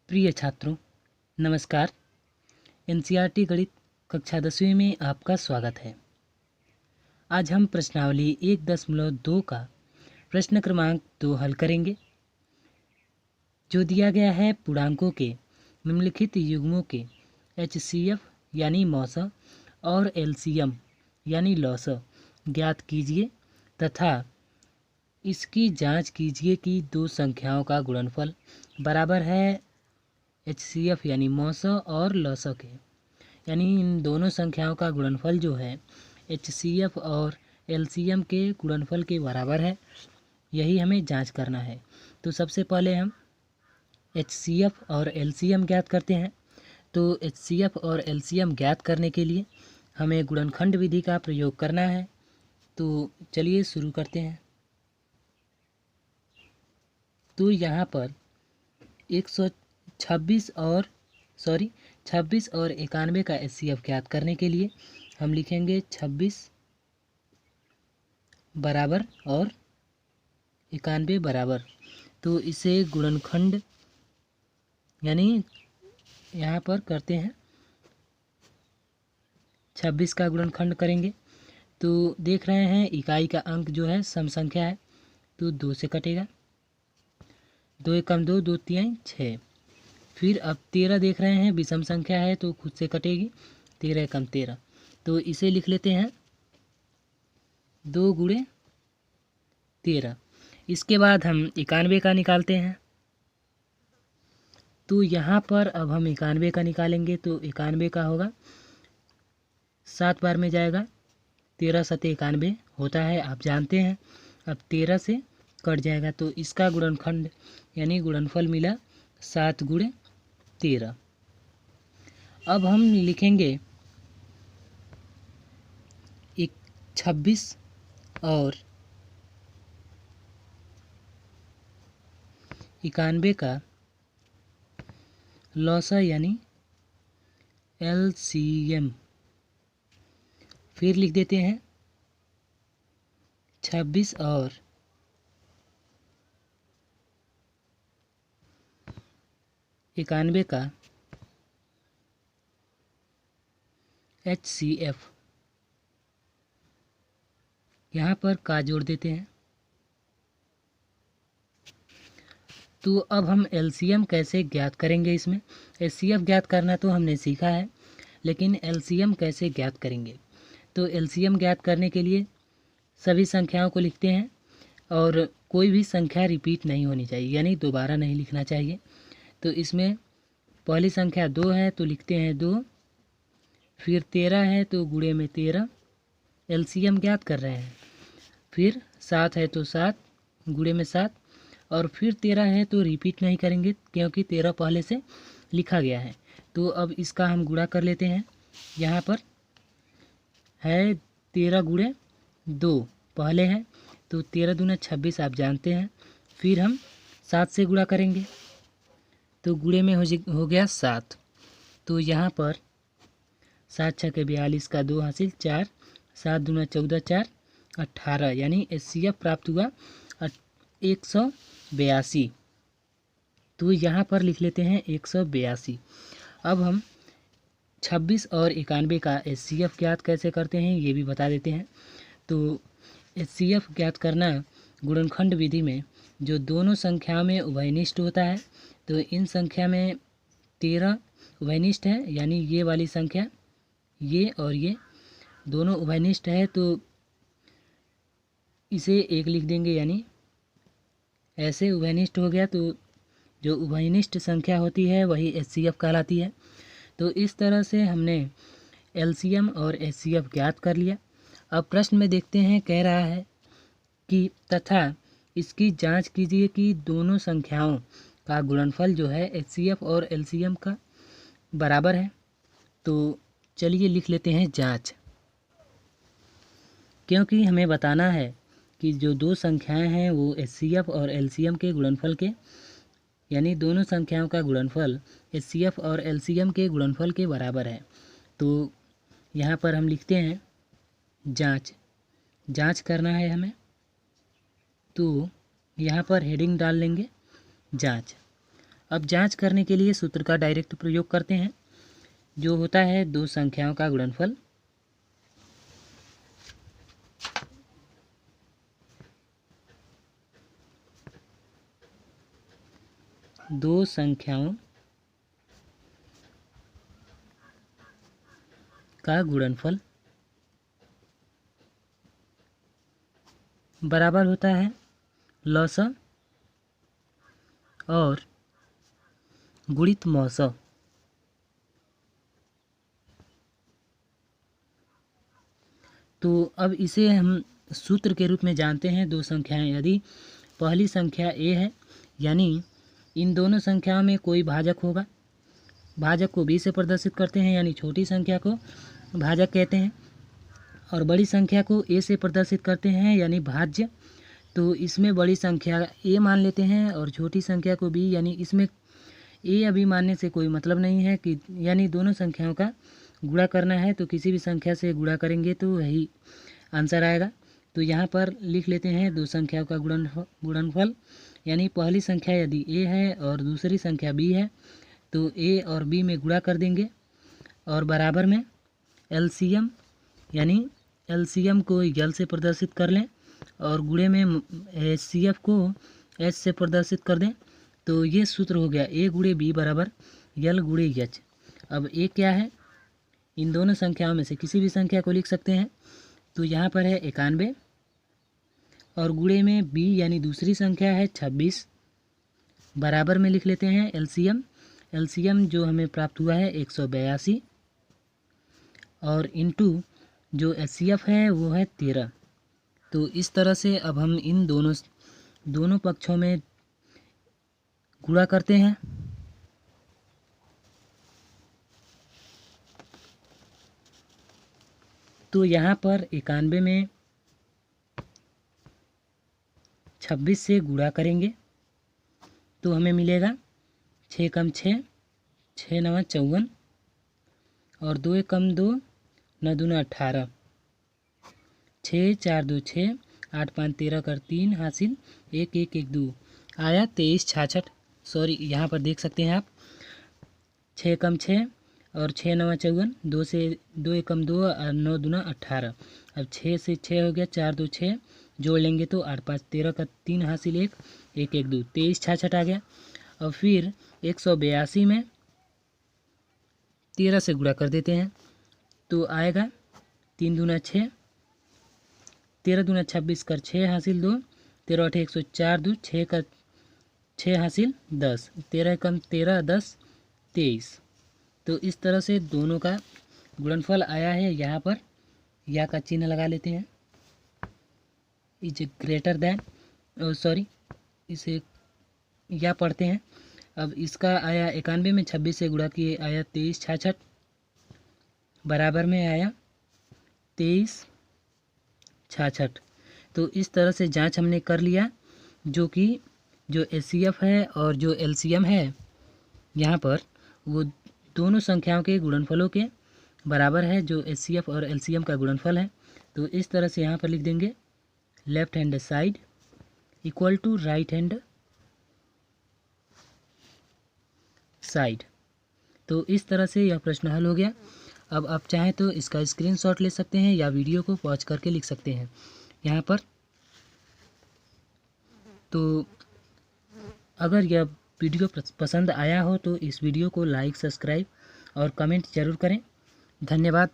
प्रिय छात्रों, नमस्कार। एनसीईआरटी गणित कक्षा 10वीं में आपका स्वागत है। आज हम प्रश्नावली 1.2 का प्रश्न क्रमांक 2 हल करेंगे, जो दिया गया है। पूर्णांकों के निम्नलिखित युग्मों के HCF यानी मौसा और LCM यानी लौसा ज्ञात कीजिए तथा इसकी जांच कीजिए कि दो संख्याओं का गुणनफल बराबर है HCF यानी मौसा और लौसा के। यानी इन दोनों संख्याओं का गुणनफल जो है HCF और LCM के गुणनफल के बराबर है, यही हमें जांच करना है। तो सबसे पहले हम HCF और LCM ज्ञात करते हैं। तो HCF और LCM ज्ञात करने के लिए हमें गुणनखंड विधि का प्रयोग करना है। तो चलिए शुरू करते हैं। तो यहाँ पर 26 और 91 का HCF ज्ञात करने के लिए हम लिखेंगे 26 बराबर और 91 बराबर। तो इसे गुणनखंड यानी यहाँ पर करते हैं 26 का गुणनखंड करेंगे। तो देख रहे हैं इकाई का अंक जो है सम संख्या है, तो 2 से कटेगा। 2 एकम 2, 2 तिहाई 6। फिर अब 13 देख रहे हैं विषम संख्या है तो खुद से कटेगी। 13 एकम 13, तो इसे लिख लेते हैं 2 गुणे 13। इसके बाद हम 91 का निकालते हैं। तो यहाँ पर अब हम 91 का निकालेंगे। तो 91 का होगा 7 बार में जाएगा, 13 सते 91 होता है, आप जानते हैं। अब 13 से कट जाएगा तो इसका गुणनखंड यानी गुणनफल मिला 7 गुणे 13। अब हम लिखेंगे 26 और 91 का लौसा यानी LCM। फिर लिख देते हैं 26 और 91 का HCF। यहाँ पर का जोड़ देते हैं। तो अब हम LCM कैसे ज्ञात करेंगे। इसमें HCF ज्ञात करना तो हमने सीखा है, लेकिन LCM कैसे ज्ञात करेंगे। तो LCM ज्ञात करने के लिए सभी संख्याओं को लिखते हैं और कोई भी संख्या रिपीट नहीं होनी चाहिए, यानी दोबारा नहीं लिखना चाहिए। तो इसमें पहली संख्या 2 है तो लिखते हैं 2, फिर 13 है तो गुणे में 13 LCM ज्ञात कर रहे हैं। फिर 7 है तो 7 गुणे में 7, और फिर 13 है तो रिपीट नहीं करेंगे क्योंकि 13 पहले से लिखा गया है। तो अब इसका हम गुणा कर लेते हैं। यहाँ पर है 13 गुणे 2 पहले है, तो 13 दूना 26 आप जानते हैं। फिर हम 7 से गुणा करेंगे तो गुणे में हो गया 7। तो यहाँ पर 7 छके 42 का 2 हासिल 4, 7 दूना 14, 4 18, यानी HCF प्राप्त हुआ 182। तो यहाँ पर लिख लेते हैं 182। अब हम 26 और 91 का HCF ज्ञात कैसे करते हैं ये भी बता देते हैं। तो HCF ज्ञात करना गुणनखंड विधि में जो दोनों संख्याओं में उभयनिष्ठ होता है। तो इन संख्या में 13 उभयनिष्ठ है, यानी ये वाली संख्या ये और ये दोनों उभयनिष्ठ है, तो इसे 1 लिख देंगे, यानी ऐसे उभयनिष्ठ हो गया। तो जो उभयनिष्ठ संख्या होती है वही HCF कहलाती है। तो इस तरह से हमने LCM और HCF ज्ञात कर लिया। अब प्रश्न में देखते हैं, कह रहा है कि तथा इसकी जांच कीजिए कि दोनों संख्याओं का गुणनफल जो है HCF और LCM का बराबर है। तो चलिए लिख लेते हैं जांच, क्योंकि हमें बताना है कि जो दो संख्याएं हैं वो HCF और LCM के गुणनफल के, यानी दोनों संख्याओं का गुणनफल HCF और LCM के गुणनफल के बराबर है। तो यहाँ पर हम लिखते हैं जांच करना है हमें। तो यहाँ पर हेडिंग डाल लेंगे जांच। अब जांच करने के लिए सूत्र का डायरेक्ट प्रयोग करते हैं, जो होता है दो संख्याओं का गुणनफल। दो संख्याओं का गुणनफल बराबर होता है लॉसा और गुणित मौसा। तो अब इसे हम सूत्र के रूप में जानते हैं। दो संख्याएं, यदि पहली संख्या a है, यानी इन दोनों संख्याओं में कोई भाजक होगा, भाजक को b से प्रदर्शित करते हैं, यानी छोटी संख्या को भाजक कहते हैं, और बड़ी संख्या को a से प्रदर्शित करते हैं, यानी भाज्य। तो इसमें बड़ी संख्या a मान लेते हैं और छोटी संख्या को b, यानी इसमें a अभी मानने से कोई मतलब नहीं है कि, यानी दोनों संख्याओं का गुणा करना है, तो किसी भी संख्या से गुणा करेंगे तो वही आंसर आएगा। तो यहाँ पर लिख लेते हैं दो संख्याओं का गुणनफल, यानी पहली संख्या यदि a है और दूसरी संख्या b है, तो a और b में गुणा कर देंगे और बराबर में एलसीएम, यानी एलसीएम को यल से प्रदर्शित कर लें और गुणे में एचसीएफ को एच से प्रदर्शित कर दें। तो ये सूत्र हो गया a गुणे b बराबर यल गुणे एच। अब a क्या है, इन दोनों संख्याओं में से किसी भी संख्या को लिख सकते हैं। तो यहाँ पर है 91 और गुणे में b यानी दूसरी संख्या है 26, बराबर में लिख लेते हैं एलसीएम। एलसीएम जो हमें प्राप्त हुआ है 182 और इनटू जो एचसीएफ है वो है 13। तो इस तरह से अब हम इन दोनों पक्षों में गुणा करते हैं। तो यहाँ पर 91 में 26 से गुणा करेंगे तो हमें मिलेगा 6 कम 6, 6 नवा 54 और 2 एक कम 2, 9 दूना 18, 6 4 2 6, 8 5 13 कर 3 हासिल 1 1 1 2 आया 23 66। सॉरी, यहाँ पर देख सकते हैं आप 6 कम 6 और 6 नवा 54, 2 से 2 एक कम 2 और 9 दूना 18। अब 6 से 6 हो गया, 4 2 6, जोड़ लेंगे तो 8 5 13 का 3 हासिल 1 1 1 2, 23 66 आ गया। और फिर 182 में 13 से गुणा कर देते हैं तो आएगा 3 दूना 6, 13 दूना 26 कर 6 हासिल 2, 13 8 104 2, 6 का 6 हासिल 10, 13 कम 13 10 23। तो इस तरह से दोनों का गुणनफल आया है। यहाँ पर या का चिन्ह लगा लेते हैं, इज ग्रेटर दैन, सॉरी इसे या पढ़ते हैं। अब इसका आया 91 में 26 से गुणा किए आया 23 66, बराबर में आया 23 66। तो इस तरह से जांच हमने कर लिया, जो कि जो एचसीएफ है और जो एलसीएम है यहाँ पर वो दोनों संख्याओं के गुणनफलों के बराबर है, जो एचसीएफ और एलसीएम का गुणनफल है। तो इस तरह से यहाँ पर लिख देंगे left hand side equal to right hand side. तो इस तरह से यह प्रश्न हल हो गया। अब आप चाहें तो इसका स्क्रीनशॉट ले सकते हैं या वीडियो को पॉज करके लिख सकते हैं यहाँ पर। तो अगर यह वीडियो पसंद आया हो तो इस वीडियो को लाइक, सब्सक्राइब और कमेंट ज़रूर करें। धन्यवाद।